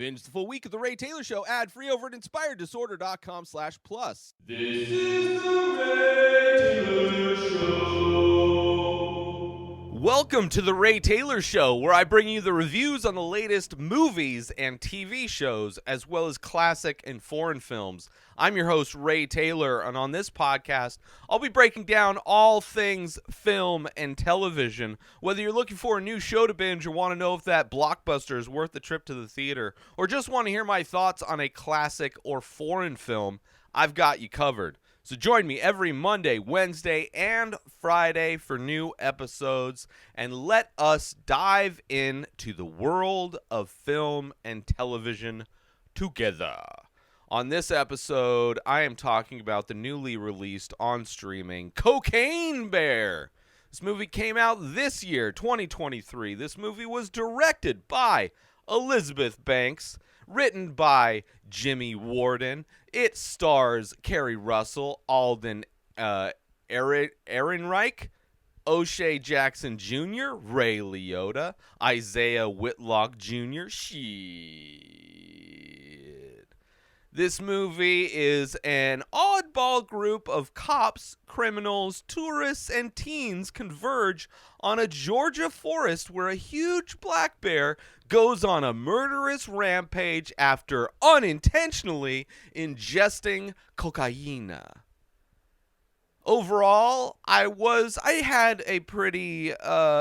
Binge the full week of The Ray Taylor Show ad-free over at inspireddisorder.com/plus. This is The Ray Taylor Show. Welcome to The Ray Taylor Show, where I bring you the reviews on the latest movies and TV shows, as well as classic and foreign films. I'm your host, Ray Taylor, and on this podcast, I'll be breaking down all things film and television. Whether you're looking for a new show to binge or want to know if that blockbuster is worth the trip to the theater, or just want to hear my thoughts on a classic or foreign film, I've got you covered. So join me every Monday, Wednesday, and Friday for new episodes, and let us dive into the world of film and television together. On this episode, I am talking about the newly released on streaming Cocaine Bear. This movie came out this year, 2023. This movie was directed by Elizabeth Banks, written by Jimmy Warden. It stars Keri Russell, Alden Ehrenreich, O'Shea Jackson Jr., Ray Liotta, Isiah Whitlock Jr. This movie is an oddball group of cops, criminals, tourists, and teens converge on a Georgia forest where a huge black bear goes on a murderous rampage after unintentionally ingesting cocaine. Overall, I had a pretty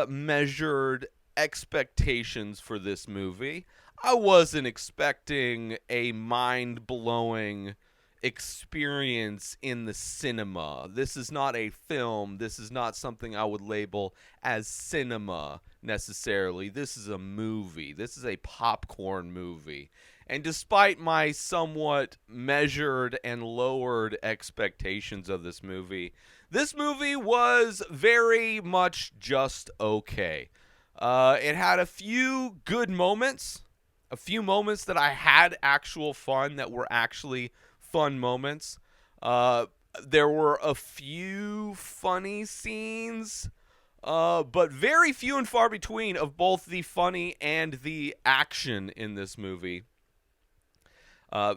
measured expectations for this movie. I wasn't expecting a mind-blowing experience in the cinema. This is not a film. This is not something I would label as cinema necessarily. This is a movie. This is a popcorn movie. And despite my somewhat measured and lowered expectations of this movie was very much just okay. It had a few good moments. A few moments that I had actual fun, that were actually fun moments. There were a few funny scenes, but very few and far between of both the funny and the action in this movie.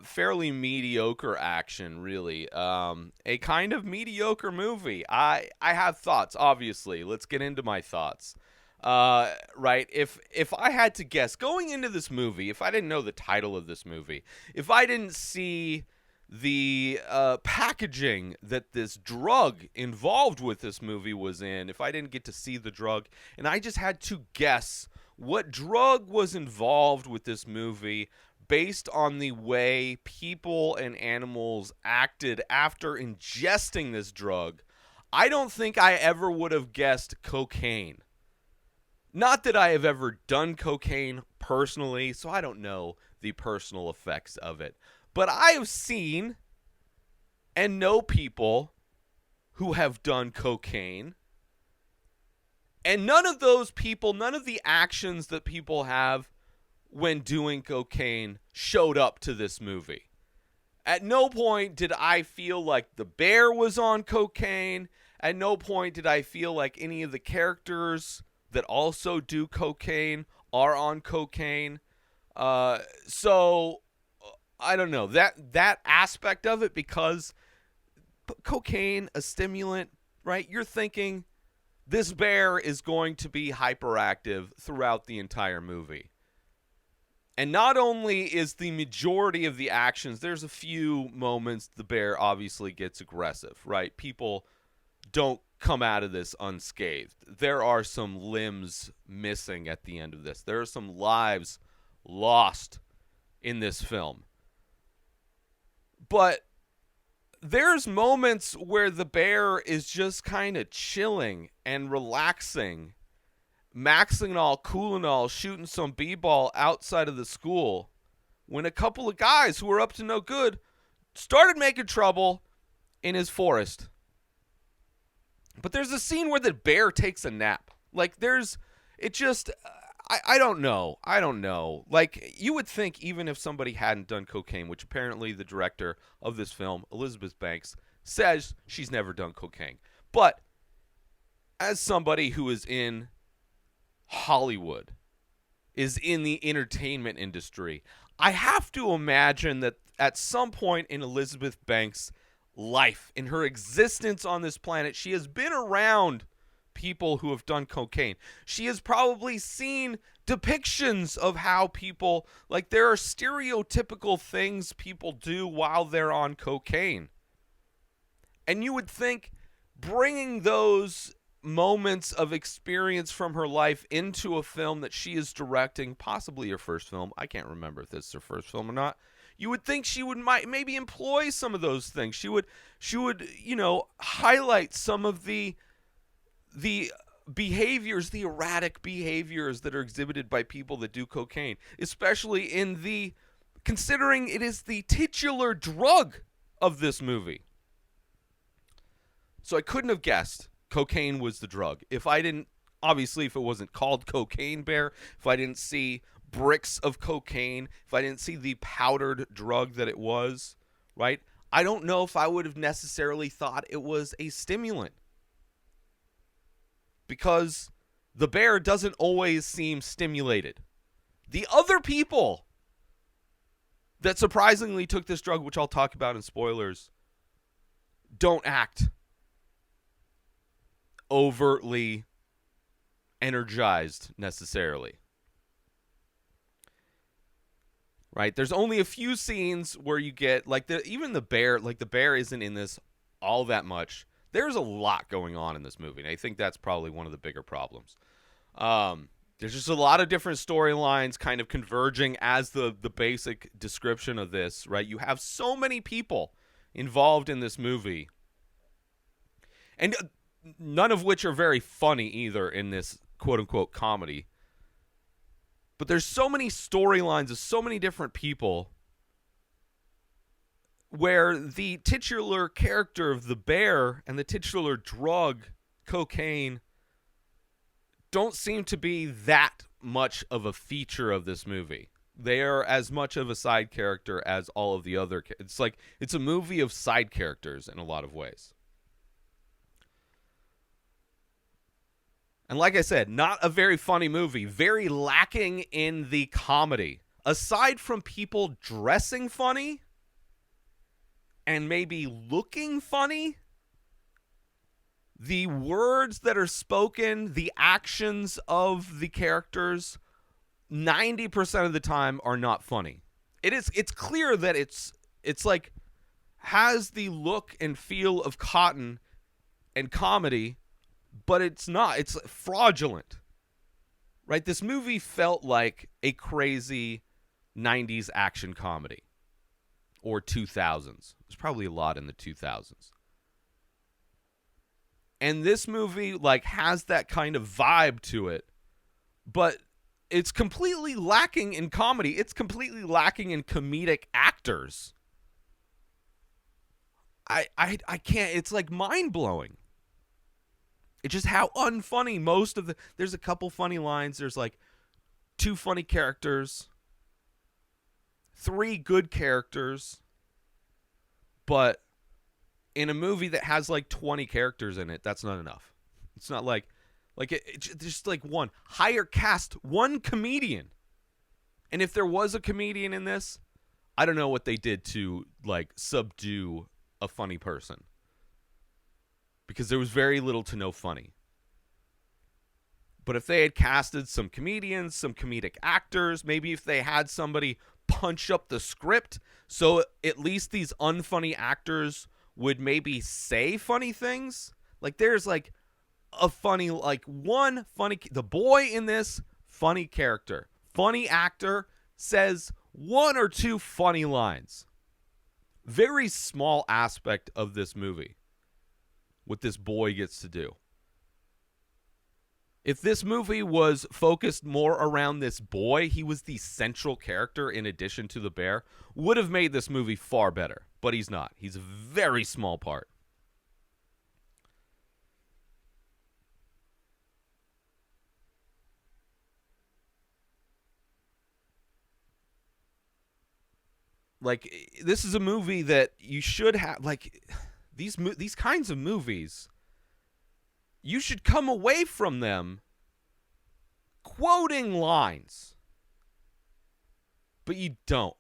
Fairly mediocre action, really. A kind of mediocre movie. I have thoughts, obviously. Let's get into my thoughts. Right, if I had to guess, going into this movie, if I didn't know the title of this movie, if I didn't see the packaging that this drug involved with this movie was in, if I didn't get to see the drug, and I just had to guess what drug was involved with this movie based on the way people and animals acted after ingesting this drug, I don't think I ever would have guessed cocaine. Not that I have ever done cocaine personally, so I don't know the personal effects of it. But I have seen and know people who have done cocaine. And none of those people, none of the actions that people have when doing cocaine showed up to this movie. At no point did I feel like the bear was on cocaine. At no point did I feel like any of the characters that also do cocaine are on cocaine. So I don't know that aspect of it, because cocaine, a stimulant, right? You're thinking this bear is going to be hyperactive throughout the entire movie. And not only is the majority of the actions, there's a few moments the bear obviously gets aggressive, right? People don't come out of this unscathed. There are some limbs missing at the end of this. There are some lives lost in this film. But there's moments where the bear is just kind of chilling and relaxing, maxing all, cooling all, shooting some b-ball outside of the school, when a couple of guys who were up to no good started making trouble in his forest. But there's a scene where the bear takes a nap. Like, I don't know. Like, you would think even if somebody hadn't done cocaine, which apparently the director of this film, Elizabeth Banks, says she's never done cocaine. But as somebody who is in Hollywood, is in the entertainment industry. I have to imagine that at some point in Elizabeth Banks' life, in her existence on this planet, she has been around people who have done cocaine. She has probably seen depictions of how people, like, there are stereotypical things people do while they're on cocaine. And you would think bringing those moments of experience from her life into a film that she is directing, possibly her first film, I can't remember if this is her first film or not, you would think she would maybe employ some of those things. She would highlight some of the behaviors, the erratic behaviors that are exhibited by people that do cocaine, especially considering it is the titular drug of this movie. So I couldn't have guessed cocaine was the drug. If it wasn't called Cocaine Bear, if I didn't see bricks of cocaine, if I didn't see the powdered drug that it was, right? I don't know if I would have necessarily thought it was a stimulant. Because the bear doesn't always seem stimulated. The other people that surprisingly took this drug, which I'll talk about in spoilers, don't act overtly energized necessarily. Right? There's only a few scenes where you get, like, even the bear isn't in this all that much. There's a lot going on in this movie, and I think that's probably one of the bigger problems. There's just a lot of different storylines kind of converging as the basic description of this, right? You have so many people involved in this movie, and none of which are very funny either in this quote-unquote comedy. But there's so many storylines of so many different people where the titular character of the bear and the titular drug, cocaine, don't seem to be that much of a feature of this movie. They are as much of a side character as all of the other. It's a movie of side characters in a lot of ways. And like I said, not a very funny movie, very lacking in the comedy. Aside from people dressing funny and maybe looking funny, the words that are spoken, the actions of the characters, 90% of the time are not funny. It's clear that it's like has the look and feel of cotton and comedy, but it's not. It's fraudulent. Right? This movie felt like a crazy 90s action comedy. Or 2000s. There's probably a lot in the 2000s. And this movie has that kind of vibe to it, but it's completely lacking in comedy. It's completely lacking in comedic actors. I can't. It's mind-blowing. It's just how unfunny there's a couple funny lines. There's 2 funny characters. 3 good characters, but in a movie that has 20 characters in it, that's not enough. It's not it's just one higher cast, 1 comedian. And if there was a comedian in this, I don't know what they did to subdue a funny person, because there was very little to no funny. But if they had casted some comedians, some comedic actors, maybe if they had somebody punch up the script so at least these unfunny actors would maybe say funny things. There's a funny, one funny, the boy in this, funny character, funny actor, says 1 or 2 funny lines. Very small aspect of this movie, what this boy gets to do. If this movie was focused more around this boy, he was the central character in addition to the bear, would have made this movie far better. But he's not. He's a very small part. This is a movie that you should have, these kinds of movies, you should come away from them quoting lines. but you don't.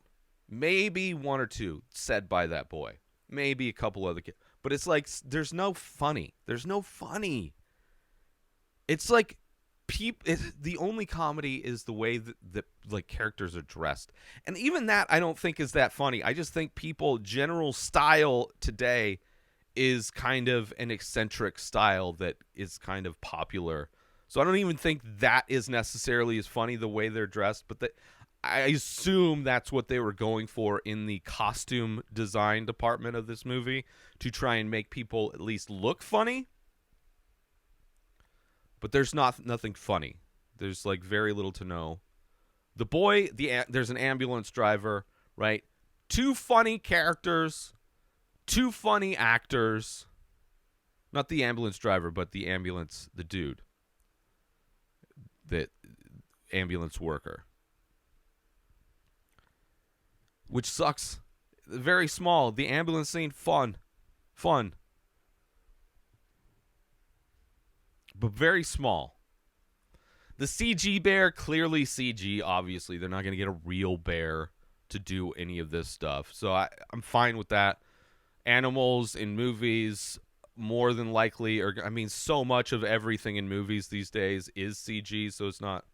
Maybe one or two said by that boy. Maybe a couple other kids. But it's like there's no funny. There's no funny. It's like the only comedy is the way that like characters are dressed. And even that I don't think is that funny. I just think general style today is kind of an eccentric style that is kind of popular. So I don't even think that is necessarily as funny the way they're dressed, but I assume that's what they were going for in the costume design department of this movie, to try and make people at least look funny. But there's nothing funny. There's like very little to no. The boy, there's an ambulance driver, right? Two funny characters, two funny actors. Not the ambulance driver, but the dude. The ambulance worker. Which sucks. Very small. The ambulance scene, fun. But very small. The CG bear, clearly CG, obviously. They're not going to get a real bear to do any of this stuff. So I'm fine with that. Animals in movies, more than likely, so much of everything in movies these days is CG, so it's not...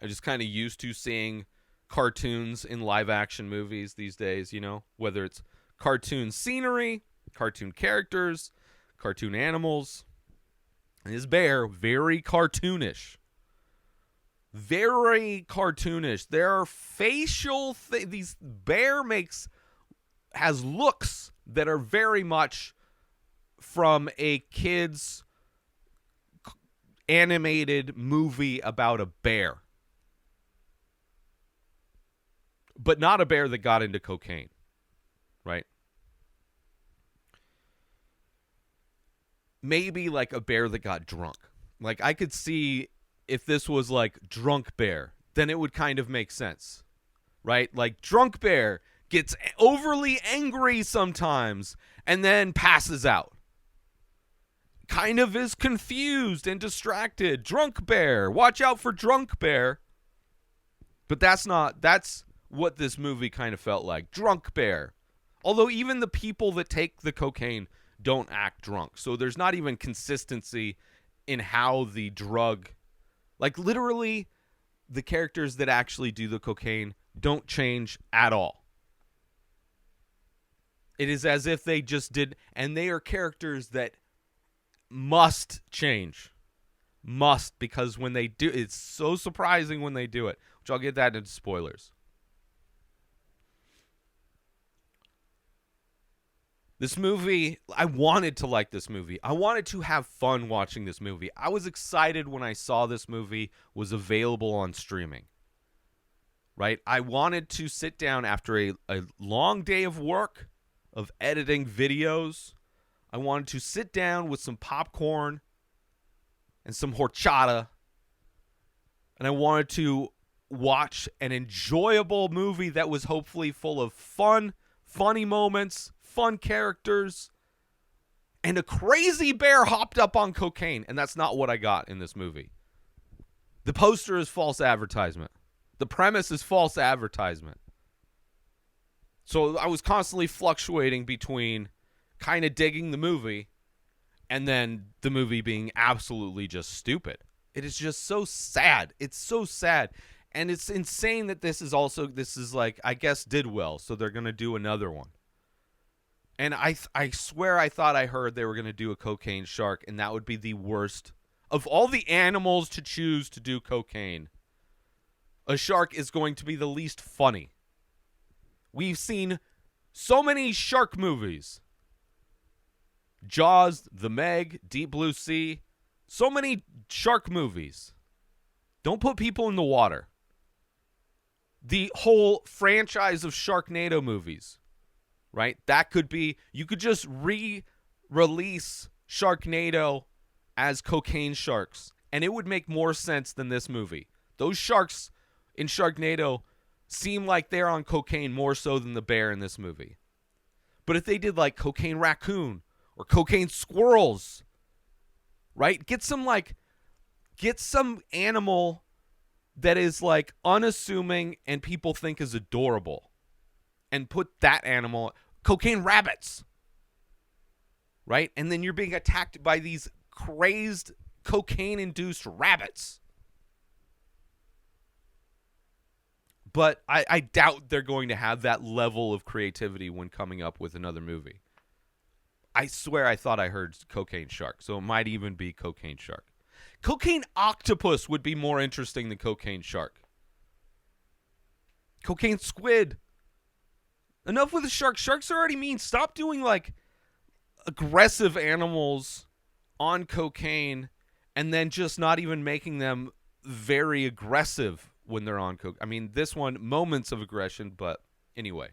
I'm just kind of used to seeing cartoons in live-action movies these days, whether it's cartoon scenery, cartoon characters, cartoon animals. And his bear, very cartoonish. Very cartoonish. There are facial these bear has looks that are very much from a kid's animated movie about a bear. But not a bear that got into cocaine, right? Maybe like a bear that got drunk. Like I could see if this was like drunk bear, then it would kind of make sense, right? Like drunk bear gets overly angry sometimes and then passes out. Kind of is confused and distracted. Drunk bear. Watch out for drunk bear. But that's what this movie kind of felt like. Drunk bear. Although even the people that take the cocaine don't act drunk. So there's not even consistency in how the drug... Like literally, the characters that actually do the cocaine don't change at all. It is as if they just did... And they are characters that must change. Must, because when they do... It's so surprising when they do it. Which I'll get that into spoilers. This movie, I wanted to like this movie. I wanted to have fun watching this movie. I was excited when I saw this movie was available on streaming. Right? I wanted to sit down after a long day of work, of editing videos. I wanted to sit down with some popcorn and some horchata. And I wanted to watch an enjoyable movie that was hopefully full of fun, funny moments, fun characters, and a crazy bear hopped up on cocaine. And that's not what I got in this movie. The poster is false advertisement. The premise is false advertisement. So I was constantly fluctuating between kind of digging the movie and then the movie being absolutely just stupid. It is just so sad. It's so sad. And it's insane that this is like, I guess, did well. So they're going to do another one. And I swear I thought I heard they were going to do a cocaine shark, and that would be the worst. Of all the animals to choose to do cocaine, a shark is going to be the least funny. We've seen so many shark movies. Jaws, The Meg, Deep Blue Sea. So many shark movies. Don't put people in the water. The whole franchise of Sharknado movies. Right? That could be, you could just re-release Sharknado as cocaine sharks, and it would make more sense than this movie. Those sharks in Sharknado seem like they're on cocaine more so than the bear in this movie. But if they did like cocaine raccoon or cocaine squirrels, right? Get some animal that is like unassuming and people think is adorable, and put that animal, cocaine rabbits, right? And then you're being attacked by these crazed cocaine-induced rabbits. But I doubt they're going to have that level of creativity when coming up with another movie. I swear I thought I heard cocaine shark, so it might even be cocaine shark. Cocaine octopus would be more interesting than cocaine shark. Cocaine squid. Enough with the sharks. Sharks are already mean. Stop doing like aggressive animals on cocaine and then just not even making them very aggressive when they're on coke. I mean, this one, moments of aggression, but anyway.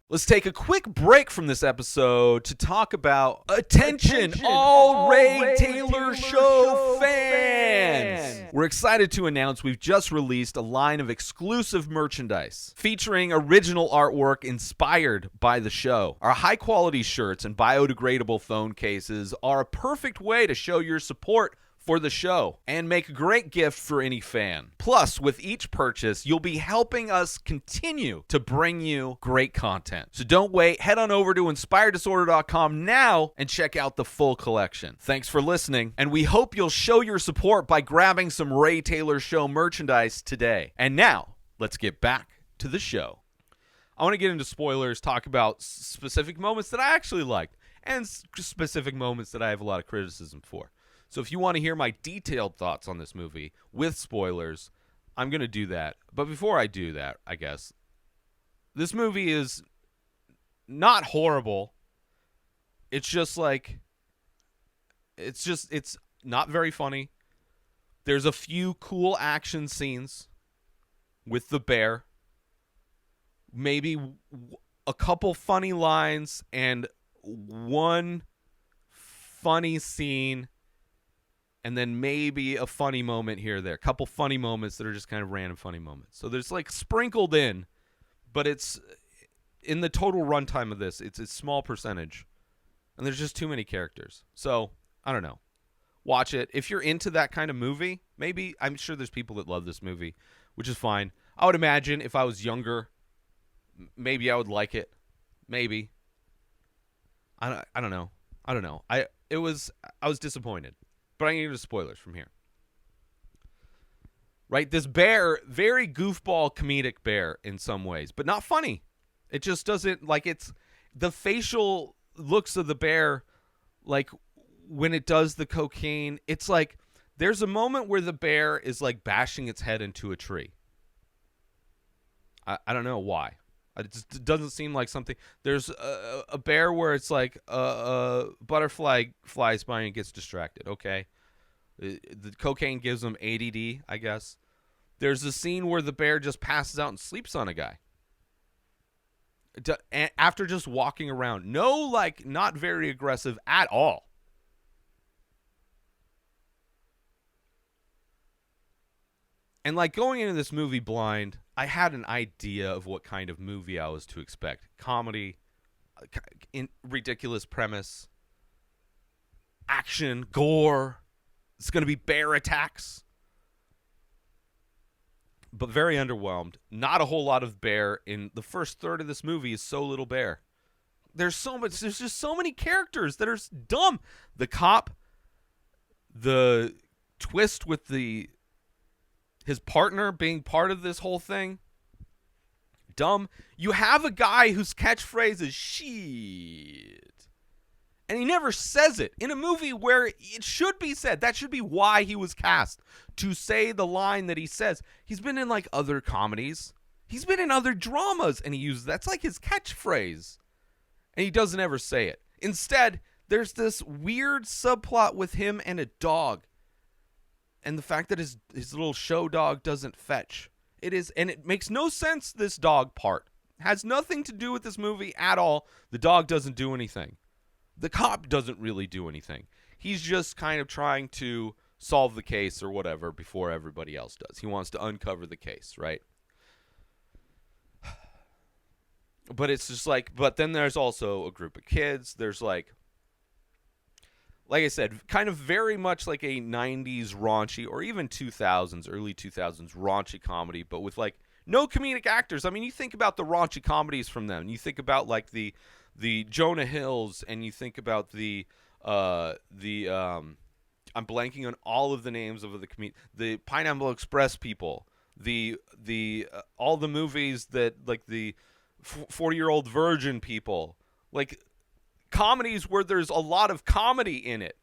Let's take a quick break from this episode to talk about Attention all Ray Taylor Show fans! We're excited to announce we've just released a line of exclusive merchandise featuring original artwork inspired by the show. Our high-quality shirts and biodegradable phone cases are a perfect way to show your support for the show and make a great gift for any fan. Plus, with each purchase, you'll be helping us continue to bring you great content. So don't wait. Head on over to inspireddisorder.com now and check out the full collection. Thanks for listening, and we hope you'll show your support by grabbing some Ray Taylor Show merchandise today. And now, let's get back to the show. I want to get into spoilers, talk about specific moments that I actually liked, and specific moments that I have a lot of criticism for. So if you want to hear my detailed thoughts on this movie with spoilers, I'm going to do that. But before I do that, I guess, this movie is not horrible. It's just like, it's not very funny. There's a few cool action scenes with the bear. Maybe a couple funny lines and one funny scene. And then maybe a funny moment here or there. A couple funny moments that are just kind of random funny moments. So there's like sprinkled in, but it's in the total runtime of this, it's a small percentage. And there's just too many characters. So, I don't know. Watch it. If you're into that kind of movie, maybe, I'm sure there's people that love this movie, which is fine. I would imagine if I was younger, maybe I would like it. Maybe. I don't know. I was disappointed. But I'm going to get into spoilers from here. Right? This bear, very goofball comedic bear in some ways, but not funny. It just doesn't, like, it's the facial looks of the bear, like when it does the cocaine, it's like there's a moment where the bear is like bashing its head into a tree. I don't know why. It just doesn't seem like something. There's a bear where it's like a butterfly flies by and gets distracted. Okay. The cocaine gives him ADD, I guess. There's a scene where the bear just passes out and sleeps on a guy. After just walking around. No, like, not very aggressive at all. And like going into this movie blind, I had an idea of what kind of movie I was to expect. Comedy, ridiculous premise, action, gore. It's going to be bear attacks. But very underwhelmed. Not a whole lot of bear. In the first third of this movie is so little bear. There's just so many characters that are dumb. The cop, the twist with his partner being part of this whole thing. Dumb. You have a guy whose catchphrase is shit. And he never says it in a movie where it should be said. That should be why he was cast, to say the line that he says. He's been in like other comedies. He's been in other dramas, and he uses that's like his catchphrase. And he doesn't ever say it. Instead, there's this weird subplot with him and a dog. And the fact that his little show dog doesn't fetch. And it makes no sense, this dog part. Has nothing to do with this movie at all. The dog doesn't do anything. The cop doesn't really do anything. He's just kind of trying to solve the case or whatever before everybody else does. He wants to uncover the case, right? But it's just like, but then there's also a group of kids. There's like, like I said, kind of very much like a 90s raunchy or even 2000s, early 2000s raunchy comedy, but with like no comedic actors. I mean, you think about the raunchy comedies from them. You think about like the Jonah Hills, and you think about I'm blanking on all of the names of the Pineapple Express people, the all the movies that like the 40-Year-Old Virgin people, like comedies where there's a lot of comedy in it,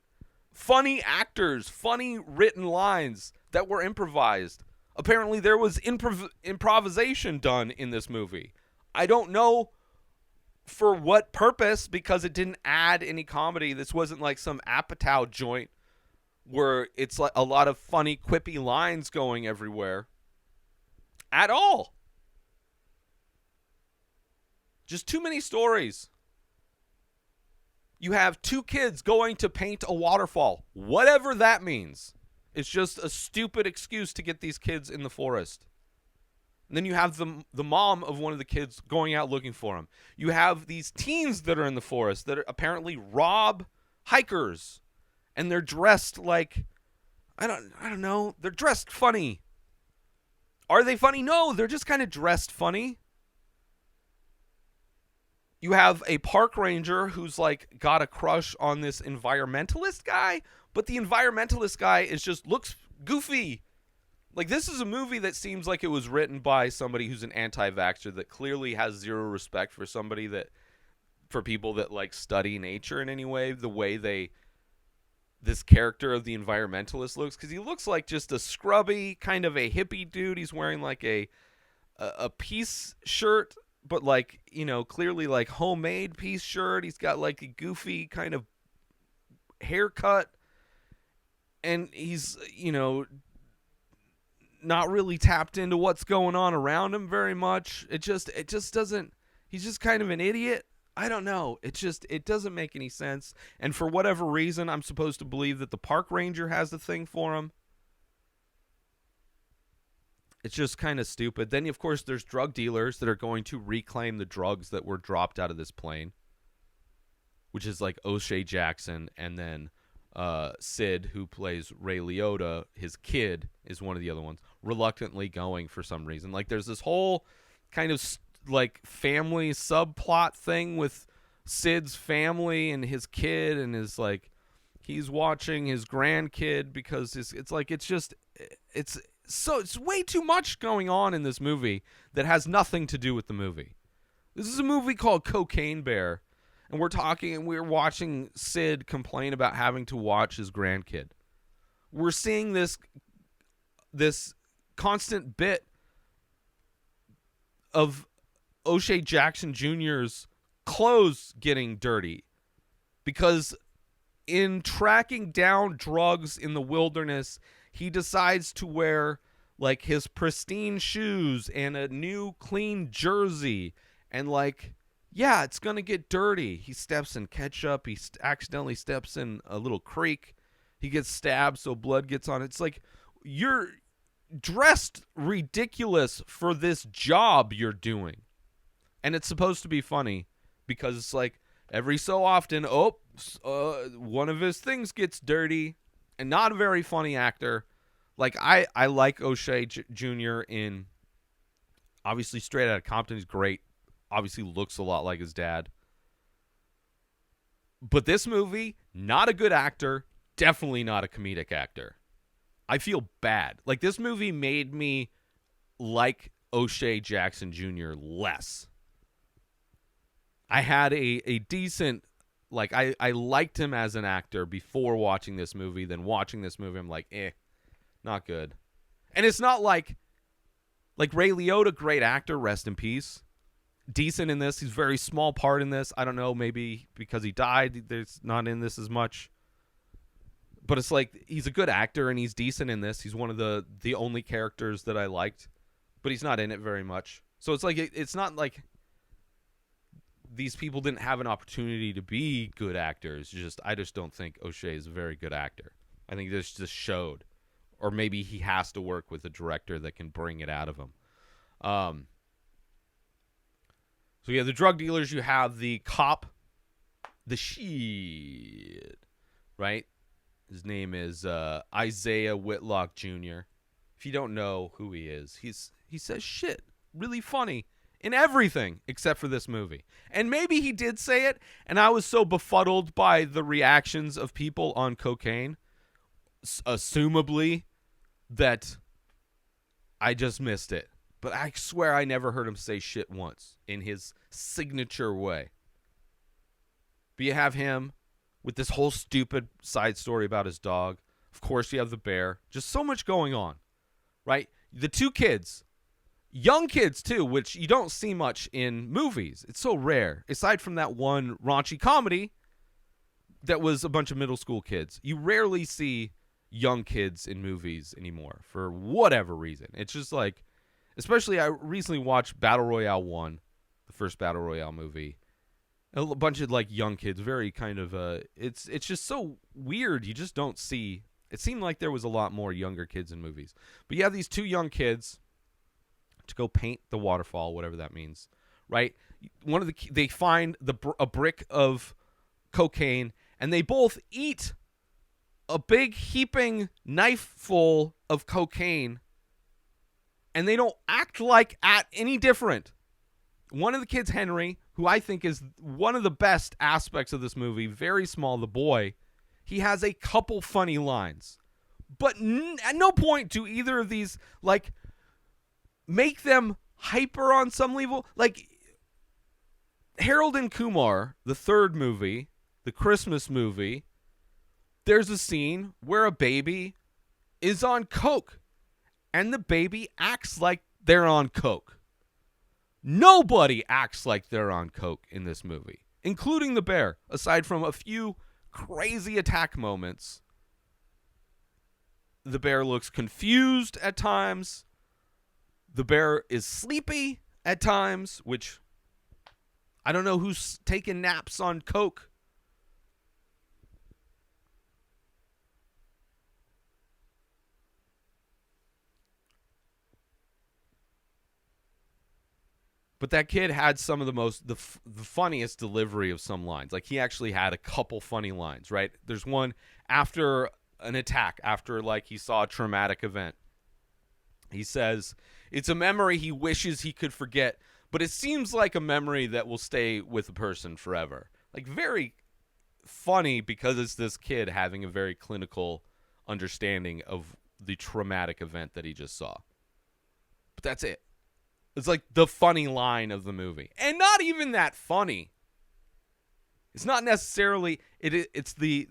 funny actors, funny written lines that were improvised. Apparently, there was improvisation done in this movie. I don't know for what purpose, because it didn't add any comedy. This wasn't like some Apatow joint where it's like a lot of funny, quippy lines going everywhere at all. Just too many stories. You have two kids going to paint a waterfall, whatever that means. It's just a stupid excuse to get these kids in the forest. And then you have the mom of one of the kids going out looking for him. You have these teens that are in the forest that apparently rob hikers, and they're dressed like, I don't know, they're dressed funny. Are they funny? No, they're just kind of dressed funny. You have a park ranger who's like got a crush on this environmentalist guy, but the environmentalist guy looks goofy. Like, this is a movie that seems like it was written by somebody who's an anti-vaxxer that clearly has zero respect for for people that like study nature in any way, the way this character of the environmentalist looks, because he looks like just a scrubby kind of a hippie dude. He's wearing like a peace shirt, but like, you know, clearly like homemade peace shirt. He's got like a goofy kind of haircut, and he's, you know, not really tapped into what's going on around him very much. It just doesn't, he's just kind of an idiot. I don't know. It doesn't make any sense. And for whatever reason, I'm supposed to believe that the park ranger has the thing for him. It's just kind of stupid. Then, of course, there's drug dealers that are going to reclaim the drugs that were dropped out of this plane, which is like O'Shea Jackson, and then Sid, who plays Ray Liotta, his kid, is one of the other ones, reluctantly going for some reason. Like, there's this whole kind of like family subplot thing with Sid's family and his kid, and his like, he's watching his grandkid because it's way too much going on in this movie that has nothing to do with the movie. This is a movie called Cocaine Bear, and we're watching Sid complain about having to watch his grandkid. We're seeing this constant bit of O'Shea Jackson Jr.'s clothes getting dirty, because in tracking down drugs in the wilderness, he decides to wear like his pristine shoes and a new clean jersey, and like, yeah, it's gonna get dirty. He steps in ketchup. He accidentally steps in a little creek. He gets stabbed, so blood gets on it. It's like, you're dressed ridiculous for this job you're doing. And it's supposed to be funny because it's like every so often, one of his things gets dirty, and not a very funny actor. Like, I like O'Shea Jr. in, obviously, Straight Outta Compton. He's great. Obviously looks a lot like his dad. But this movie, not a good actor. Definitely not a comedic actor. I feel bad. Like, this movie made me like O'Shea Jackson Jr. less. I had a decent, like, I liked him as an actor before watching this movie. Then watching this movie, I'm like, not good. And it's not like Ray Liotta, great actor, rest in peace. Decent in this. He's a very small part in this. I don't know, maybe because he died, there's not in this as much. But it's like, he's a good actor and he's decent in this. He's one of the only characters that I liked, but he's not in it very much. So it's like, it's not like these people didn't have an opportunity to be good actors. I just don't think O'Shea is a very good actor. I think this just showed. Or maybe he has to work with a director that can bring it out of him. So yeah, the drug dealers, you have the cop, the shit, right? His name is Isiah Whitlock Jr. If you don't know who he is, he says shit really funny in everything except for this movie. And maybe he did say it, and I was so befuddled by the reactions of people on cocaine, assumably, that I just missed it. But I swear I never heard him say shit once in his signature way. But you have him with this whole stupid side story about his dog. Of course, you have the bear. Just so much going on, right? The two kids, young kids too, which you don't see much in movies. It's so rare. Aside from that one raunchy comedy that was a bunch of middle school kids, you rarely see young kids in movies anymore for whatever reason. It's just like, especially I recently watched Battle Royale 1, the first Battle Royale movie. A bunch of like young kids, very kind of it's just so weird. You just don't see. It seemed like there was a lot more younger kids in movies, but you have these two young kids to go paint the waterfall, whatever that means, right? They find a brick of cocaine, and they both eat a big heaping knife full of cocaine, and they don't act like any different. One of the kids, Henry, who I think is one of the best aspects of this movie, very small, the boy, he has a couple funny lines. But at no point do either of these, like, make them hyper on some level. Like, Harold and Kumar, the third movie, the Christmas movie, there's a scene where a baby is on coke, and the baby acts like they're on coke. Nobody acts like they're on coke in this movie, including the bear, aside from a few crazy attack moments. The bear looks confused at times. The bear is sleepy at times, which I don't know who's taking naps on coke. But that kid had some of the funniest delivery of some lines. Like, he actually had a couple funny lines, right? There's one after an attack, after, like, he saw a traumatic event. He says, it's a memory he wishes he could forget, but it seems like a memory that will stay with a person forever. Like, very funny because it's this kid having a very clinical understanding of the traumatic event that he just saw. But that's it. It's like the funny line of the movie. And not even that funny. It's not necessarily it's the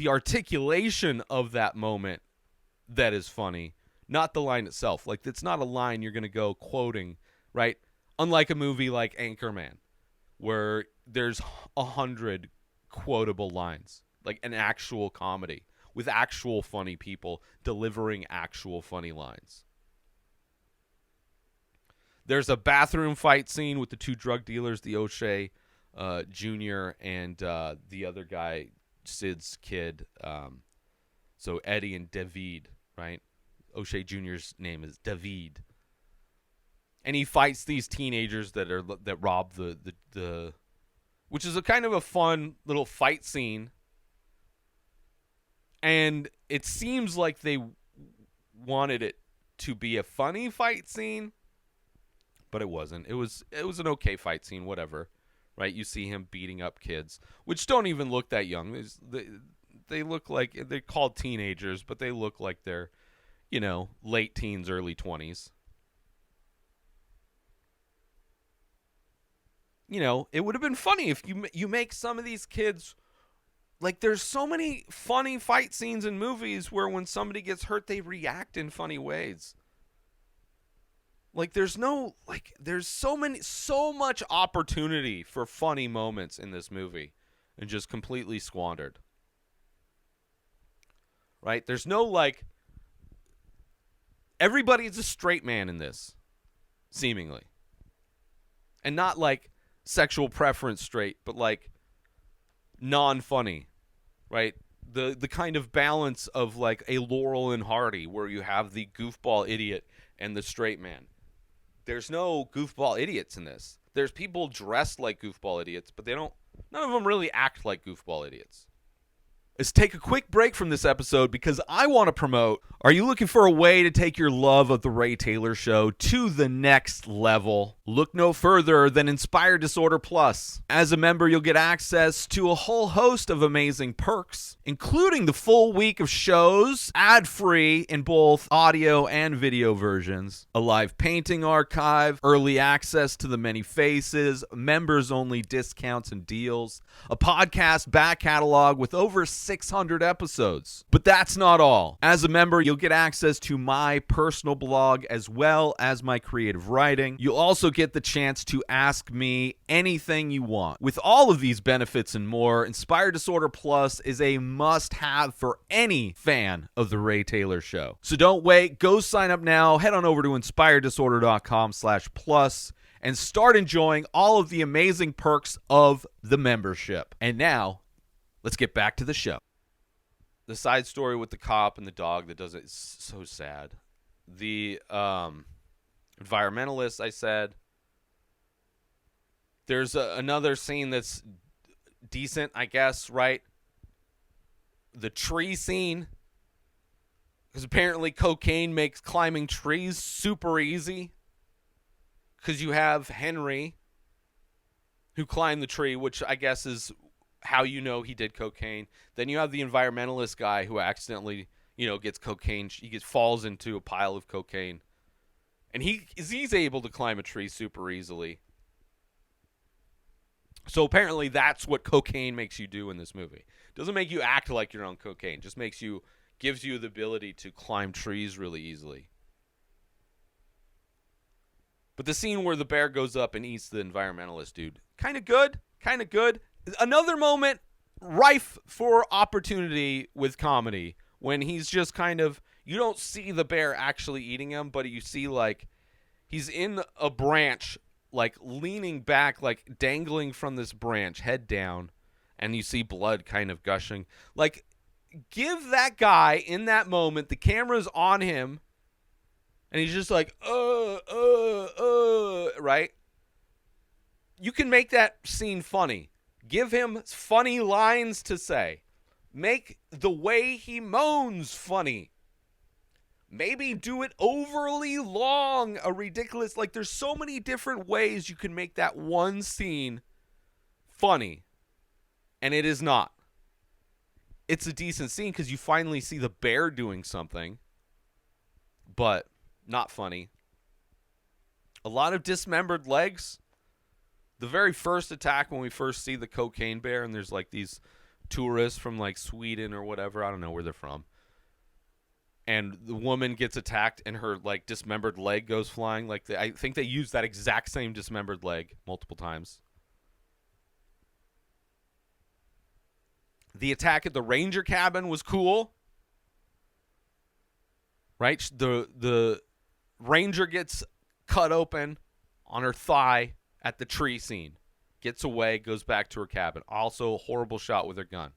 articulation of that moment that is funny, not the line itself. Like, it's not a line you're going to go quoting, right? Unlike a movie like Anchorman, where there's 100 quotable lines, like an actual comedy with actual funny people delivering actual funny lines. There's a bathroom fight scene with the two drug dealers, the O'Shea Jr. and the other guy, Sid's kid. So Eddie and David, right? O'Shea Jr.'s name is David. And he fights these teenagers that rob the which is a kind of a fun little fight scene. And it seems like they wanted it to be a funny fight scene, but it wasn't. It was an okay fight scene, whatever, right? You see him beating up kids, which don't even look that young. They look like they're called teenagers, but they look like they're, late teens, early 20s. It would have been funny if you make some of these kids, like, there's so many funny fight scenes in movies where when somebody gets hurt, they react in funny ways. Like, there's so much opportunity for funny moments in this movie and just completely squandered. Right? There's no, like, everybody's a straight man in this, seemingly. And not, like, sexual preference straight, but, like, non-funny, right? The kind of balance of, like, a Laurel and Hardy, where you have the goofball idiot and the straight man. There's no goofball idiots in this. There's people dressed like goofball idiots, but none of them really act like goofball idiots. is take a quick break from this episode because I want to promote. Are you looking for a way to take your love of The Ray Taylor Show to the next level? Look no further than Inspired Disorder Plus. As a member, you'll get access to a whole host of amazing perks, including the full week of shows, ad-free in both audio and video versions, a live painting archive, early access to the many faces, members-only discounts and deals, a podcast back catalog with over 600 episodes. But that's not all. As a member, you'll get access to my personal blog as well as my creative writing. You'll also get the chance to ask me anything you want. With all of these benefits and more, Inspired Disorder Plus is a must-have for any fan of The Ray Taylor Show. So don't wait. Go sign up now. Head on over to inspireddisorder.com/plus and start enjoying all of the amazing perks of the membership. And now, let's get back to the show. The side story with the cop and the dog that does it is so sad. The environmentalist, I said. There's another scene that's decent, I guess, right? The tree scene. Because apparently cocaine makes climbing trees super easy. Because you have Henry, who climbed the tree, which I guess is how you know he did cocaine. Then you have the environmentalist guy who accidentally, gets cocaine. He falls into a pile of cocaine. And he's able to climb a tree super easily. So apparently that's what cocaine makes you do in this movie. It doesn't make you act like you're on cocaine. It just gives you the ability to climb trees really easily. But the scene where the bear goes up and eats the environmentalist dude, kind of good. Another moment rife for opportunity with comedy when he's just kind of, you don't see the bear actually eating him, but you see like he's in a branch, like leaning back, like dangling from this branch, head down, and you see blood kind of gushing. Like, give that guy in that moment, the camera's on him, and he's just like, right? You can make that scene funny. Give him funny lines to say. Make the way he moans funny. Maybe do it overly long, a ridiculous, like there's so many different ways you can make that one scene funny. And it is not. It's a decent scene because you finally see the bear doing something, but not funny. A lot of dismembered legs. The very first attack when we first see the cocaine bear and there's like these tourists from like Sweden or whatever. I don't know where they're from. And the woman gets attacked and her like dismembered leg goes flying. Like I think they used that exact same dismembered leg multiple times. The attack at the ranger cabin was cool. Right? The ranger gets cut open on her thigh at the tree scene. Gets away, goes back to her cabin. Also a horrible shot with her gun.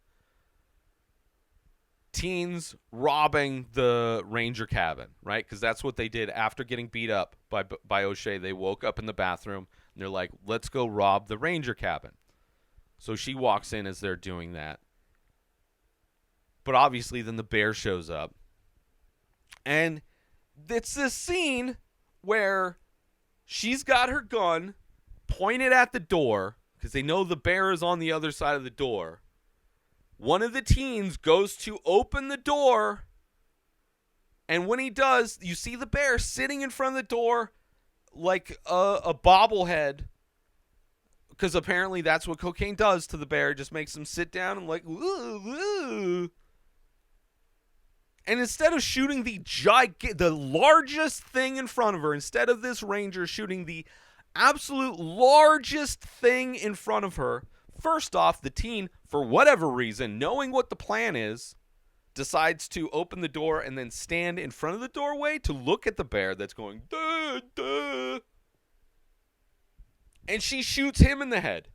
Teens robbing the ranger cabin, right? Because that's what they did after getting beat up by O'Shea. They woke up in the bathroom, and they're like, let's go rob the ranger cabin. So she walks in as they're doing that. But obviously then the bear shows up. And it's this scene where she's got her gun pointed at the door because they know the bear is on the other side of the door. One of the teens goes to open the door, and when he does, you see the bear sitting in front of the door like a bobblehead, because apparently that's what cocaine does to the bear. It just makes him sit down and like, woo, woo. And instead of shooting the largest thing in front of her, instead of this ranger shooting the absolute largest thing in front of her, first off, the teen, for whatever reason, knowing what the plan is, decides to open the door and then stand in front of the doorway to look at the bear that's going, duh, duh. And she shoots him in the head.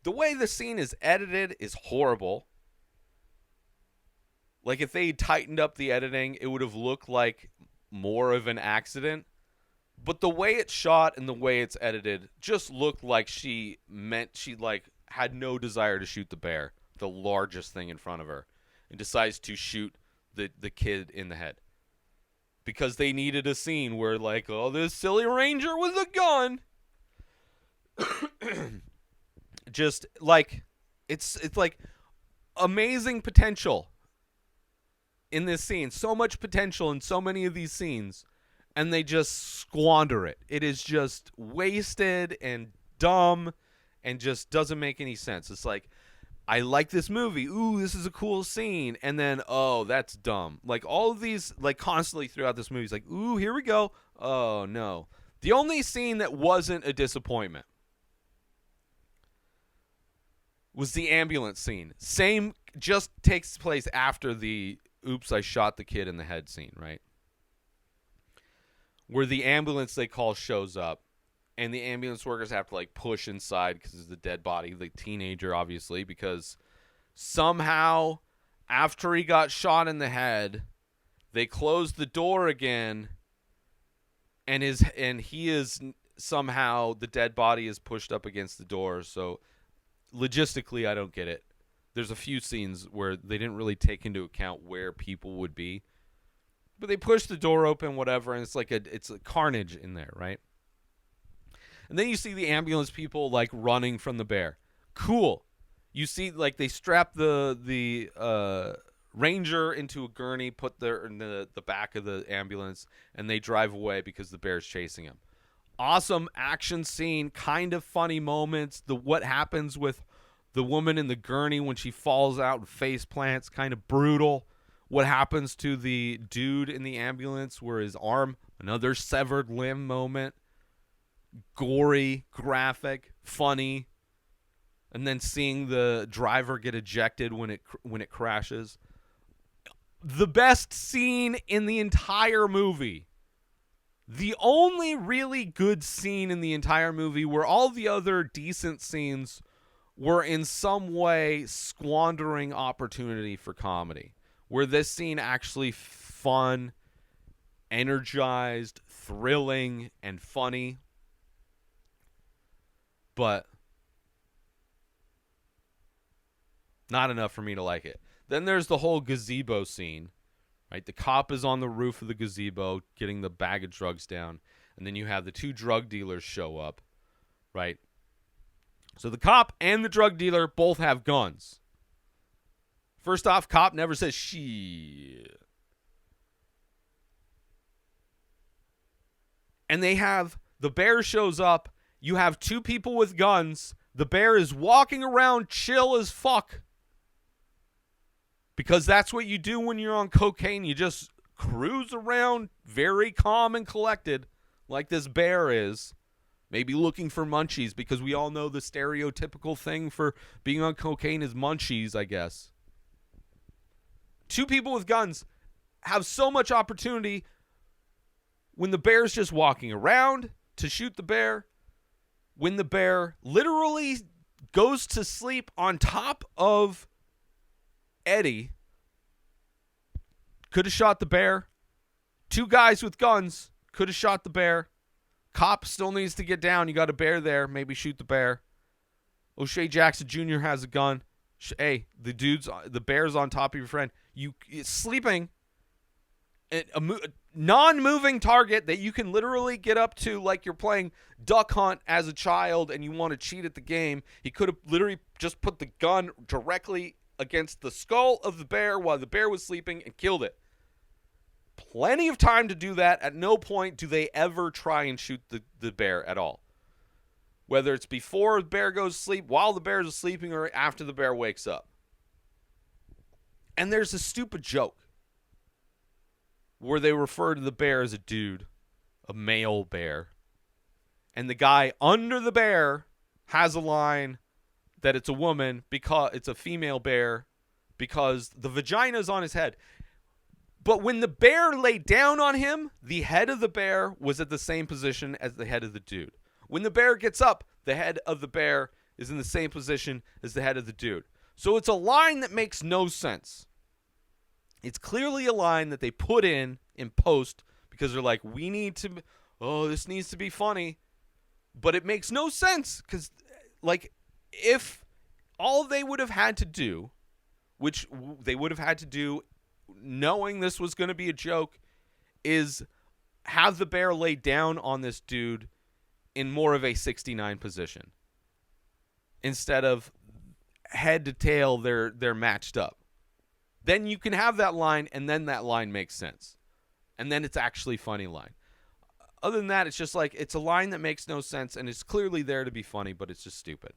The way the scene is edited is horrible. Like, if they tightened up the editing, it would have looked like more of an accident. But the way it's shot and the way it's edited just looked like she had no desire to shoot the bear. the largest thing in front of her, and decides to shoot the kid in the head. Because they needed a scene where, like, oh, this silly ranger with a gun. Just, like, it's like amazing potential in this scene. So much potential in so many of these scenes. And they just squander it. It is just wasted and dumb and just doesn't make any sense. It's like, I like this movie. Ooh, this is a cool scene. And then, oh, that's dumb. Like, all of these, like, constantly throughout this movie, it's like, ooh, here we go. Oh, no. The only scene that wasn't a disappointment was the ambulance scene. Same, just takes place after the, oops, I shot the kid in the head scene, right? Where the ambulance they call shows up, and the ambulance workers have to, like, push inside because it's the dead body, the teenager, obviously, because somehow after he got shot in the head, they closed the door again, and he is somehow, the dead body is pushed up against the door. So logistically, I don't get it. There's a few scenes where they didn't really take into account where people would be. But they push the door open, whatever, and it's a carnage in there, right? And then you see the ambulance people, like, running from the bear. Cool. You see, like, they strap the ranger into a gurney, put in the back of the ambulance, and they drive away because the bear's chasing him. Awesome action scene, kind of funny moments. What happens with the woman in the gurney when she falls out and face plants, kind of brutal. What happens to the dude in the ambulance where his arm, another severed limb moment. Gory, graphic, funny. And then seeing the driver get ejected when it crashes. The best scene in the entire movie. The only really good scene in the entire movie, where all the other decent scenes were in some way squandering opportunity for comedy. Where this scene actually fun, energized, thrilling, and funny. But not enough for me to like it. Then there's the whole gazebo scene. Right? The cop is on the roof of the gazebo getting the bag of drugs down. And then you have the two drug dealers show up. Right? So the cop and the drug dealer both have guns. First off, cop never says shit. And the bear shows up. You have two people with guns. The bear is walking around chill as fuck. Because that's what you do when you're on cocaine. You just cruise around very calm and collected, like this bear is. Maybe looking for munchies, because we all know the stereotypical thing for being on cocaine is munchies, I guess. Two people with guns have so much opportunity when the bear's just walking around to shoot the bear. When the bear literally goes to sleep on top of Eddie. Could have shot the bear. Two guys with guns could have shot the bear. Cop still needs to get down. You got a bear there. Maybe shoot the bear. O'Shea Jackson Jr. has a gun. Hey, the bear's on top of your friend. It's sleeping. A non-moving target that you can literally get up to, like you're playing Duck Hunt as a child and you want to cheat at the game. He could have literally just put the gun directly against the skull of the bear while the bear was sleeping and killed it. Plenty of time to do that. At no point do they ever try and shoot the bear at all. Whether it's before the bear goes to sleep, while the bear is sleeping, or after the bear wakes up. And there's a stupid joke where they refer to the bear as a dude, a male bear. And the guy under the bear has a line that it's a woman, because it's a female bear, because the vagina's on his head. But when the bear lay down on him, the head of the bear was at the same position as the head of the dude. When the bear gets up, the head of the bear is in the same position as the head of the dude. So it's a line that makes no sense. It's clearly a line that they put in post because they're like, this needs to be funny. But it makes no sense because, like, if all they would have had to do which they would have had to do knowing this was going to be a joke, is have the bear lay down on this dude in more of a 69 position instead of head to tail. They're matched up. Then you can have that line, and then that line makes sense, and then it's actually a funny line. Other than that, it's just like it's a line that makes no sense, and it's clearly there to be funny, but it's just stupid.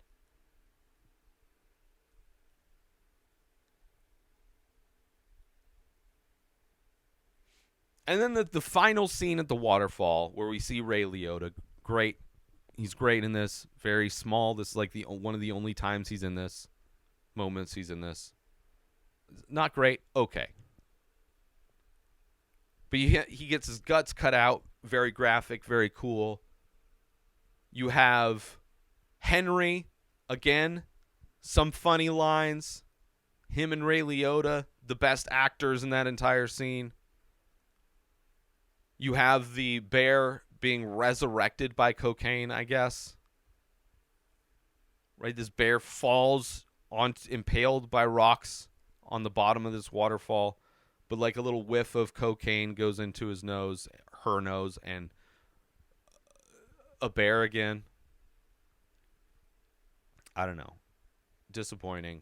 And then the final scene at the waterfall where we see Ray Liotta. Great. He's great in this. Very small. This is like one of the only times he's in this. Moments he's in this. Not great. Okay. But he gets his guts cut out. Very graphic. Very cool. You have Henry. Again. Some funny lines. Him and Ray Liotta. The best actors in that entire scene. You have the bear being resurrected by cocaine, I guess. Right? This bear falls impaled by rocks on the bottom of this waterfall, but like a little whiff of cocaine goes into his nose, her nose, and a bear again. I don't know. Disappointing.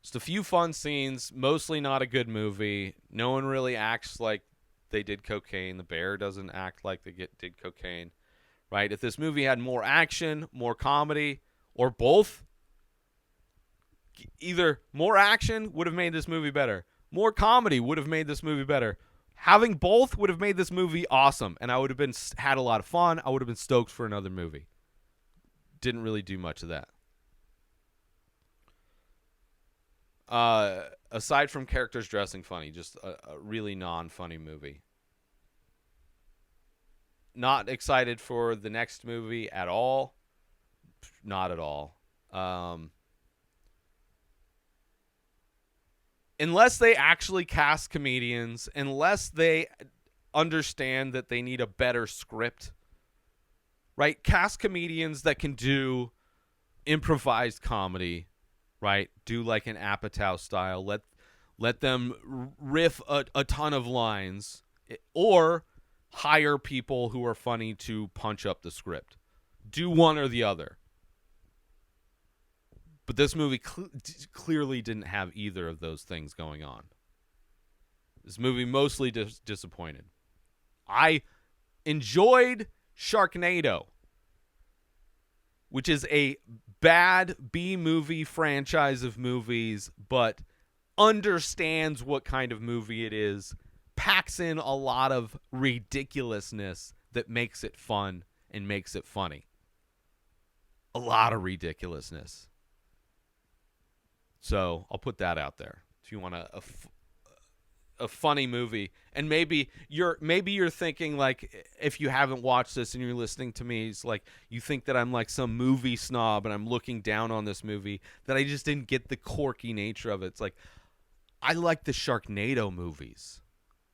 Just a few fun scenes, mostly not a good movie. No one really acts like they did cocaine. The bear doesn't act like they did cocaine, right? If this movie had more action, more comedy, or both, either more action would have made this movie better. More comedy would have made this movie better. Having both would have made this movie awesome, and I would have had a lot of fun. I would have been stoked for another movie. Didn't really do much of that. Aside from characters dressing funny, just a really non-funny movie. Not excited for the next movie at all. Not at all. Unless they actually cast comedians, unless they understand that they need a better script, right? Cast comedians that can do improvised comedy. Right, do like an Apatow style. Let them riff a ton of lines, or hire people who are funny to punch up the script. Do one or the other. But this movie clearly didn't have either of those things going on. This movie mostly disappointed. I enjoyed Sharknado, which is a bad B-movie franchise of movies, but understands what kind of movie it is, packs in a lot of ridiculousness that makes it fun and makes it funny. A lot of ridiculousness. So I'll put that out there. If you want a funny movie, and maybe you're thinking, like, if you haven't watched this and you're listening to me, it's like you think that I'm like some movie snob and I'm looking down on this movie, that I just didn't get the quirky nature of it. It's like, I like the Sharknado movies,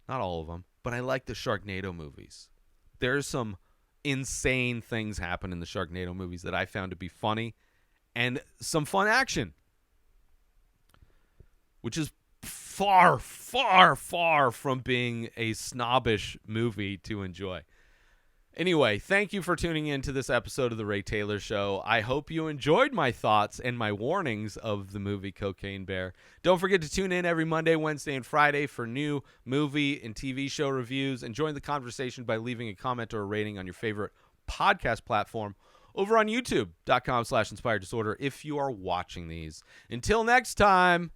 not all of them, but I like the Sharknado movies. There's some insane things happen in the Sharknado movies that I found to be funny, and some fun action, which is far, far, far from being a snobbish movie to enjoy. Anyway, thank you for tuning in to this episode of The Ray Taylor Show. I hope you enjoyed my thoughts and my warnings of the movie Cocaine Bear. Don't forget to tune in every Monday, Wednesday, and Friday for new movie and TV show reviews, and join the conversation by leaving a comment or a rating on your favorite podcast platform over on youtube.com/inspired disorder if you are watching these. Until next time,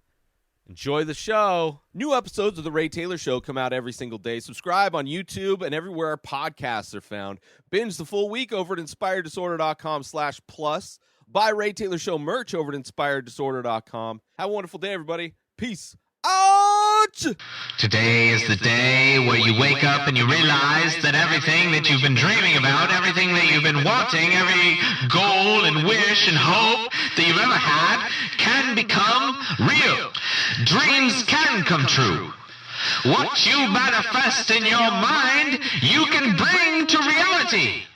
enjoy the show. New episodes of The Ray Taylor Show come out every single day. Subscribe on YouTube and everywhere our podcasts are found. Binge the full week over at inspireddisorder.com/plus. Buy Ray Taylor Show merch over at inspireddisorder.com. Have a wonderful day, everybody. Peace out! Today is the day where you wake up and you realize that everything that you've been dreaming about, everything that you've been wanting, every goal and wish and hope that you've ever had can become real. Dreams can come true. What you manifest in your mind, you can bring to reality.